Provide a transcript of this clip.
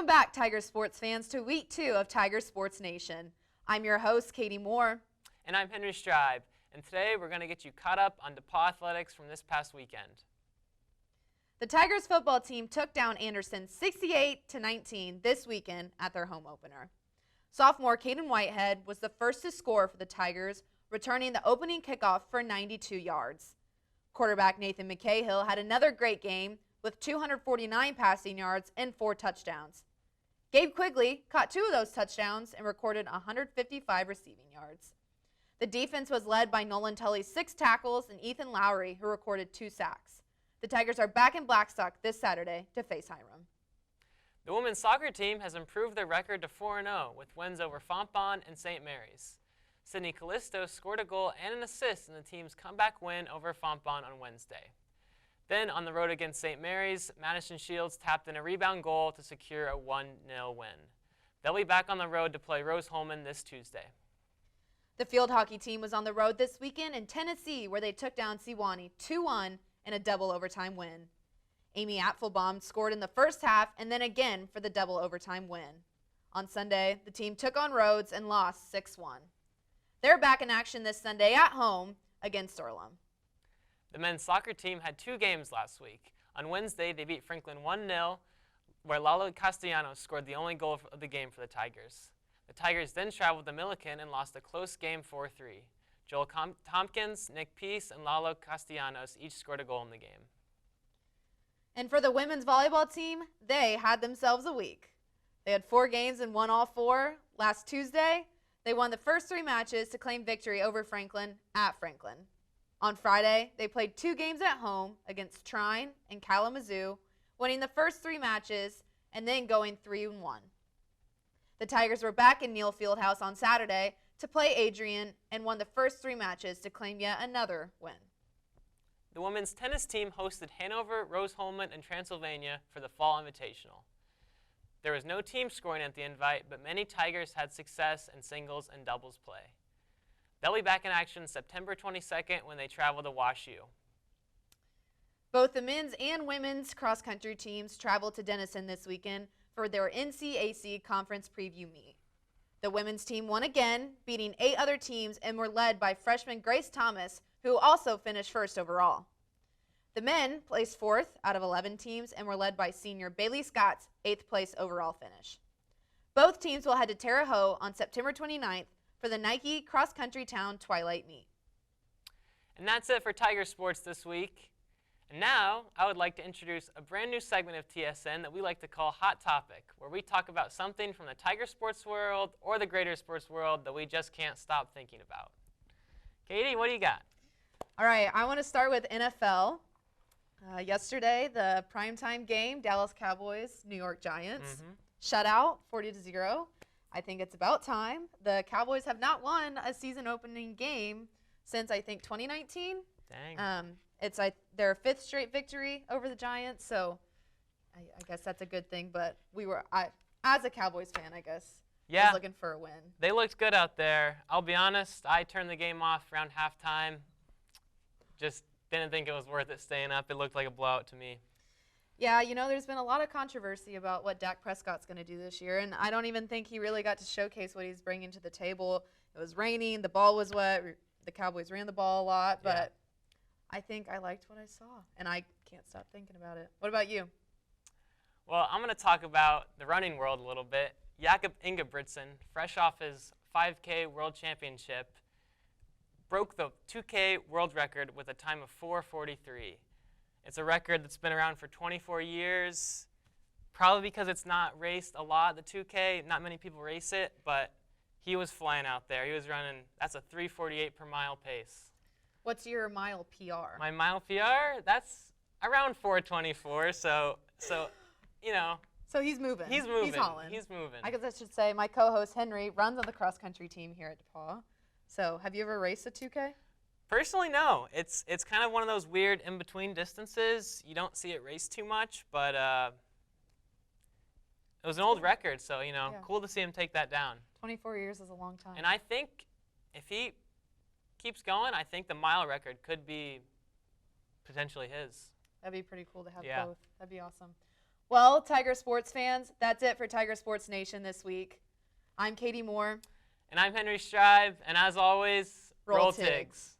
Welcome back, Tiger sports fans, to Week 2 of Tiger Sports Nation. I'm your host, Katie Moore. And I'm Henry Stribe. And today we're going to get you caught up on DePauw athletics from this past weekend. The Tigers football team took down Anderson 68-19 this weekend at their home opener. Sophomore Caden Whitehead was the first to score for the Tigers, returning the opening kickoff for 92 yards. Quarterback Nathan McCahill had another great game with 249 passing yards and 4 touchdowns. Gabe Quigley caught 2 of those touchdowns and recorded 155 receiving yards. The defense was led by Nolan Tully's 6 tackles and Ethan Lowry, who recorded 2 sacks. The Tigers are back in Blackstock this Saturday to face Hiram. The women's soccer team has improved their record to 4-0 with wins over Fontbonne and St. Mary's. Sydney Callisto scored a goal and an assist in the team's comeback win over Fontbonne on Wednesday. Then, on the road against St. Mary's, Madison Shields tapped in a rebound goal to secure a 1-0 win. They'll be back on the road to play Rose-Hulman this Tuesday. The field hockey team was on the road this weekend in Tennessee, where they took down Sewanee 2-1 in a double overtime win. Amy Apfelbaum scored in the first half and then again for the double overtime win. On Sunday, the team took on Rhodes and lost 6-1. They're back in action this Sunday at home against Orlam. The men's soccer team had 2 games last week. On Wednesday, they beat Franklin 1-0, where Lalo Castellanos scored the only goal of the game for the Tigers. The Tigers then traveled to Milliken and lost a close game 4-3. Joel Tompkins, Nick Peace, and Lalo Castellanos each scored a goal in the game. And for the women's volleyball team, they had themselves a week. They had 4 games and won all 4. Last Tuesday, they won the first 3 matches to claim victory over Franklin at Franklin. On Friday, they played 2 games at home against Trine and Kalamazoo, winning the first 3 matches and then going 3-1. The Tigers were back in Neal Fieldhouse on Saturday to play Adrian and won the first 3 matches to claim yet another win. The women's tennis team hosted Hanover, Rose-Hulman, and Transylvania for the Fall Invitational. There was no team scoring at the invite, but many Tigers had success in singles and doubles play. They'll be back in action September 22nd when they travel to WashU. Both the men's and women's cross-country teams traveled to Denison this weekend for their NCAC conference preview meet. The women's team won again, beating 8 other teams, and were led by freshman Grace Thomas, who also finished first overall. The men placed 4th out of 11 teams and were led by senior Bailey Scott's 8th place overall finish. Both teams will head to Terre Haute on September 29th for the Nike Cross Country Town Twilight Meet. And that's it for Tiger Sports this week. And now, I would like to introduce a brand new segment of TSN that we like to call Hot Topic, where we talk about something from the Tiger sports world or the greater sports world that we just can't stop thinking about. Katie, what do you got? All right, I want to start with NFL. Yesterday, the primetime game, Dallas Cowboys, New York Giants, shutout 40-0. I think it's about time. The Cowboys have not won a season-opening game since, I think, 2019. Dang. It's their 5th straight victory over the Giants, so I guess that's a good thing. But as a Cowboys fan, I guess, was looking for a win. They looked good out there. I'll be honest, I turned the game off around halftime. Just didn't think it was worth it staying up. It looked like a blowout to me. Yeah, you know, there's been a lot of controversy about what Dak Prescott's going to do this year, and I don't even think he really got to showcase what he's bringing to the table. It was raining, the ball was wet, the Cowboys ran the ball a lot, but I think I liked what I saw, and I can't stop thinking about it. What about you? Well, I'm going to talk about the running world a little bit. Jakob Ingebrigtsen, fresh off his 5K World Championship, broke the 2K world record with a time of 4:43. It's a record that's been around for 24 years, probably because it's not raced a lot, the 2K. Not many people race it, but he was flying out there. He was running, that's a 3:48 per mile pace. What's your mile PR? My mile PR, that's around 4:24, so you know. So he's moving. He's moving. He's hauling. He's moving. I guess I should say my co-host Henry runs on the cross-country team here at DePauw. So have you ever raced a 2K? Personally, no. It's kind of one of those weird in-between distances. You don't see it race too much, but it was an old record, so, you know, cool to see him take that down. 24 years is a long time. And I think if he keeps going, I think the mile record could be potentially his. That'd be pretty cool to have both. That'd be awesome. Well, Tiger sports fans, that's it for Tiger Sports Nation this week. I'm Katie Moore. And I'm Henry Strive, and as always, Roll roll Tigs. Tigs.